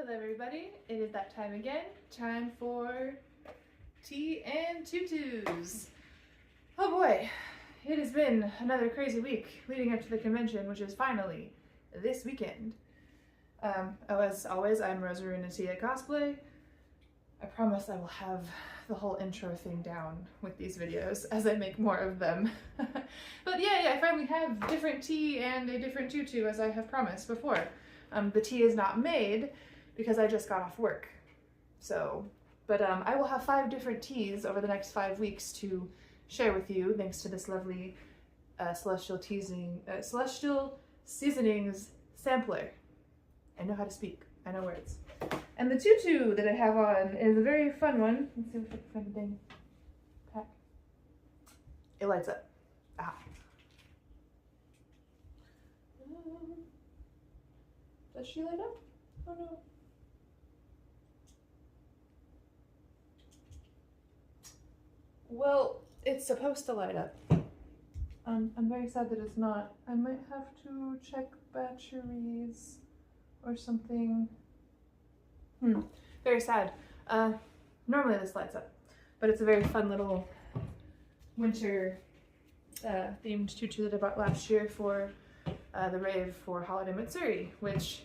Hello everybody, it is that time again. Time for tea and tutus. Oh boy, it has been another crazy week leading up to the convention, which is finally this weekend. As always, I'm Rosarina Tia Cosplay. I promise I will have the whole intro thing down with these videos as I make more of them. But yeah, I finally have different tea and a different tutu as I have promised before. The tea is not made because I just got off work. So, but I will have 5 different teas over the next 5 weeks to share with you, thanks to this lovely celestial seasonings sampler. I know how to speak. I know words. And the tutu that I have on is a very fun one. Let's see if I can find the dang pack. It lights up. Ah. Does she light up? Oh no. Well, it's supposed to light up. I'm very sad that it's not. I might have to check batteries or something. Very sad. Normally this lights up, but it's a very fun little winter themed tutu that I bought last year for the rave for Holiday Matsuri, which,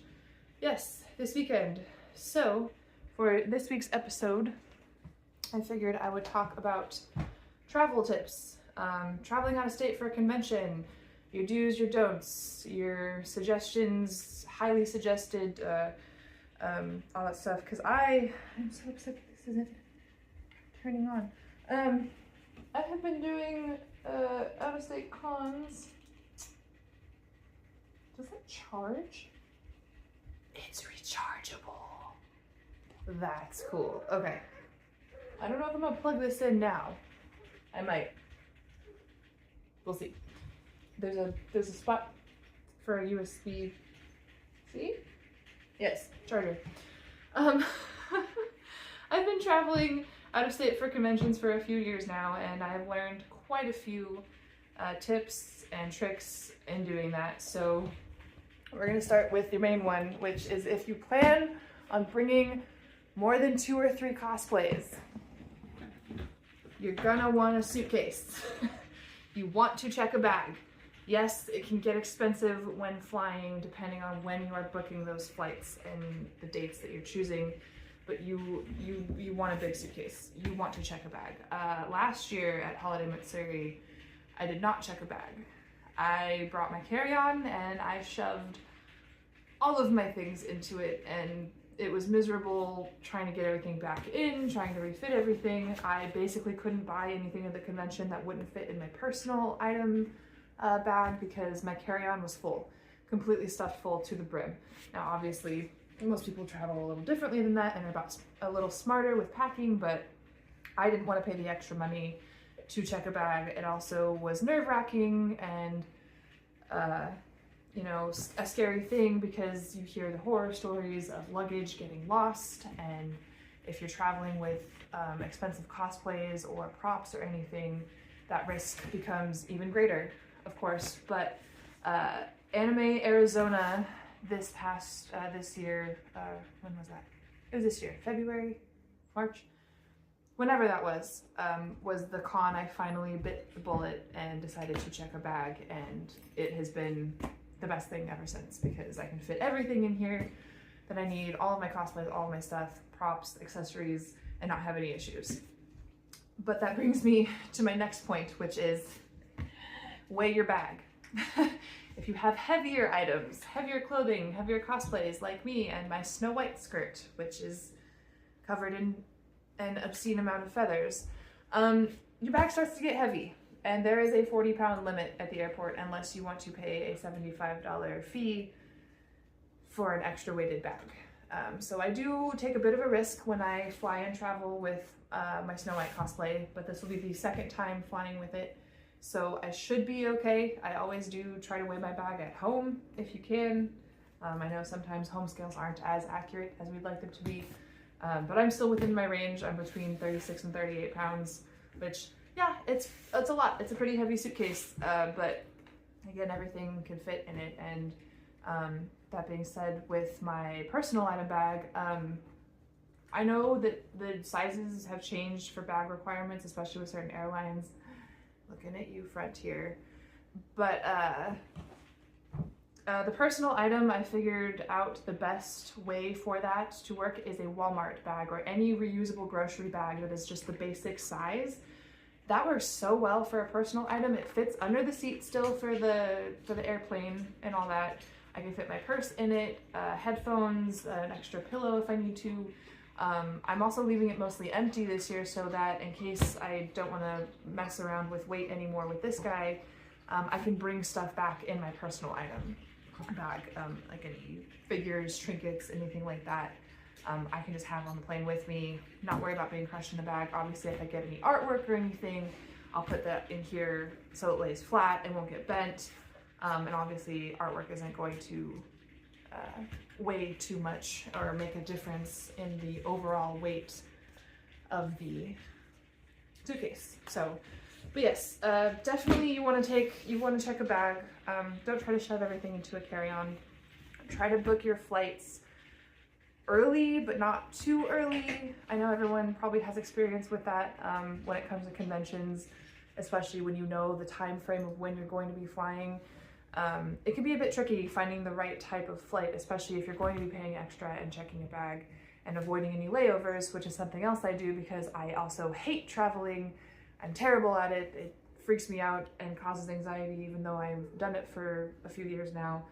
yes, this weekend. So, for this week's episode, I figured I would talk about travel tips, traveling out of state for a convention, your do's, your don'ts, your suggestions, highly suggested, all that stuff, because I'm so upset that this isn't turning on. I have been doing out-of-state cons. Does it charge? It's rechargeable. That's cool. Okay. I don't know if I'm gonna plug this in now. I might. We'll see. There's a spot for a USB. See? Yes, charger. I've been traveling out of state for conventions for a few years now, and I've learned quite a few tips and tricks in doing that. So we're gonna start with the main one, which is if you plan on bringing more than 2 or 3 cosplays, you're gonna want a suitcase. You want to check a bag. Yes, it can get expensive when flying depending on when you are booking those flights and the dates that you're choosing, but you want a big suitcase. You want to check a bag. Last year at Holiday Matsuri, I did not check a bag. I brought my carry-on and I shoved all of my things into it, and it was miserable trying to get everything back in, trying to refit everything. I basically couldn't buy anything at the convention that wouldn't fit in my personal item bag because my carry-on was full, completely stuffed full to the brim. Now obviously most people travel a little differently than that and are about a little smarter with packing, but I didn't want to pay the extra money to check a bag. It also was nerve-wracking and you know, a scary thing because you hear the horror stories of luggage getting lost, and if you're traveling with expensive cosplays or props or anything, that risk becomes even greater, of course. But Anime Arizona this year, when was that? It was this year, February, March? Whenever that was the con I finally bit the bullet and decided to check a bag, and it has been the best thing ever since because I can fit everything in here that I need, all of my cosplays, all of my stuff, props, accessories, and not have any issues. But that brings me to my next point, which is weigh your bag. If you have heavier items, heavier clothing, heavier cosplays like me and my Snow White skirt, which is covered in an obscene amount of feathers, your bag starts to get heavy. And there is a 40-pound limit at the airport unless you want to pay a $75 fee for an extra weighted bag. So I do take a bit of a risk when I fly and travel with my Snow White cosplay, but this will be the 2nd time flying with it. So I should be okay. I always do try to weigh my bag at home if you can. I know sometimes home scales aren't as accurate as we'd like them to be, but I'm still within my range. I'm between 36 and 38 pounds, which, yeah, it's a lot. It's a pretty heavy suitcase, but again, everything can fit in it, and That being said, with my personal item bag, I know that the sizes have changed for bag requirements, especially with certain airlines. Looking at you, Frontier. But the personal item, I figured out the best way for that to work is a Walmart bag or any reusable grocery bag that is just the basic size. That works so well for a personal item. It fits under the seat still for the airplane and all that. I can fit my purse in it, headphones, an extra pillow if I need to. I'm also leaving it mostly empty this year so that in case I don't want to mess around with weight anymore with this guy, I can bring stuff back in my personal item bag, like any figures, trinkets, anything like that. I can just have on the plane with me, not worry about being crushed in the bag. Obviously, if I get any artwork or anything, I'll put that in here so it lays flat and won't get bent. And obviously, artwork isn't going to weigh too much or make a difference in the overall weight of the suitcase. So, but yes, definitely you want to check a bag. Don't try to shove everything into a carry-on. Try to book your flights early, but not too early. I know everyone probably has experience with that when it comes to conventions, especially when you know the time frame of when you're going to be flying. It can be a bit tricky finding the right type of flight, especially if you're going to be paying extra and checking a bag and avoiding any layovers, which is something else I do because I also hate traveling. I'm terrible at it. It freaks me out and causes anxiety, even though I've done it for a few years now.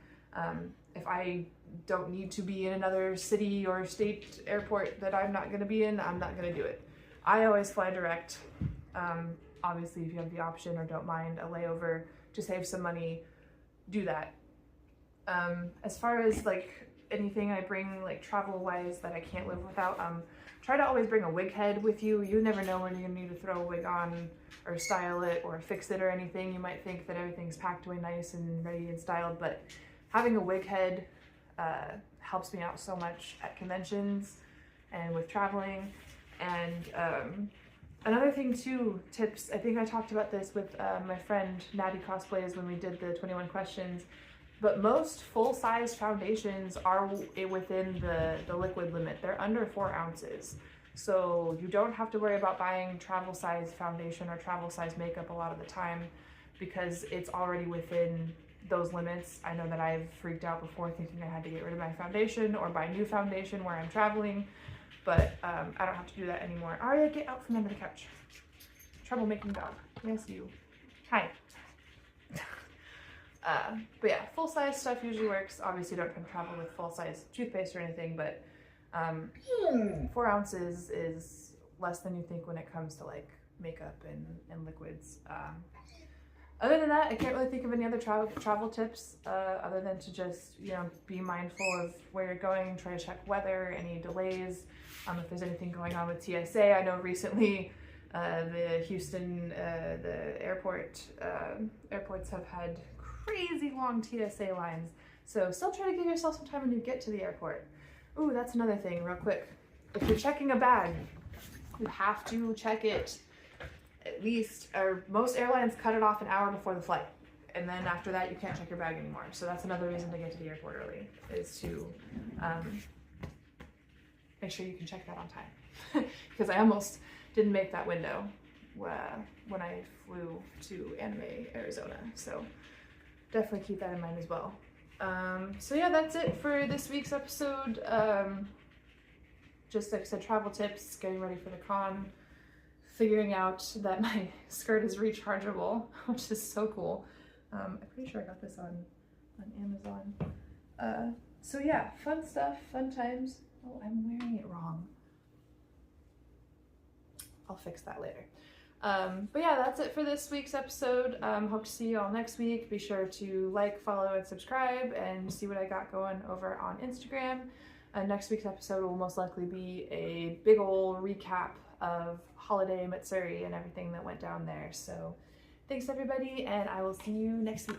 If I don't need to be in another city or state airport that I'm not going to be in, I'm not going to do it. I always fly direct. Obviously, if you have the option or don't mind a layover to save some money, do that. As far as like anything I bring like travel wise that I can't live without, try to always bring a wig head with you. You never know when you're gonna need to throw a wig on or style it or fix it or anything. You might think that everything's packed away nice and ready and styled, but having a wig head helps me out so much at conventions and with traveling. And another thing too, tips, I think I talked about this with my friend Natty Cosplays when we did the 21 questions, but most full-size foundations are within the liquid limit. They're under 4 ounces. So you don't have to worry about buying travel size foundation or travel size makeup a lot of the time because it's already within those limits. I know that I've freaked out before thinking I had to get rid of my foundation or buy new foundation where I'm traveling. But I don't have to do that anymore. Aria, get out from under the couch. Troublemaking dog. Yes, you. Hi. But yeah, full-size stuff usually works. Obviously, don't try to travel with full-size toothpaste or anything, but 4 ounces is less than you think when it comes to like makeup and liquids. Other than that, I can't really think of any other travel tips other than to just, you know, be mindful of where you're going, try to check weather, any delays, if there's anything going on with TSA. I know recently the Houston, the airports have had crazy long TSA lines. So still try to give yourself some time when you get to the airport. Ooh, that's another thing real quick. If you're checking a bag, you have to check it at least, or most airlines cut it off an hour before the flight. And then after that, you can't check your bag anymore. So that's another reason to get to the airport early, is to make sure you can check that on time. Because I almost didn't make that window when I flew to Anime, Arizona. So definitely keep that in mind as well. So yeah, that's it for this week's episode. Just like I said, travel tips, getting ready for the con, figuring out that my skirt is rechargeable, which is so cool. I'm pretty sure I got this on Amazon. So yeah, fun stuff, fun times. Oh, I'm wearing it wrong. I'll fix that later. But yeah, that's it for this week's episode. Hope to see you all next week. Be sure to like, follow, and subscribe and see what I got going over on Instagram. Next week's episode will most likely be a big ol' recap of Holiday Matsuri and everything that went down there. So thanks everybody, and I will see you next week.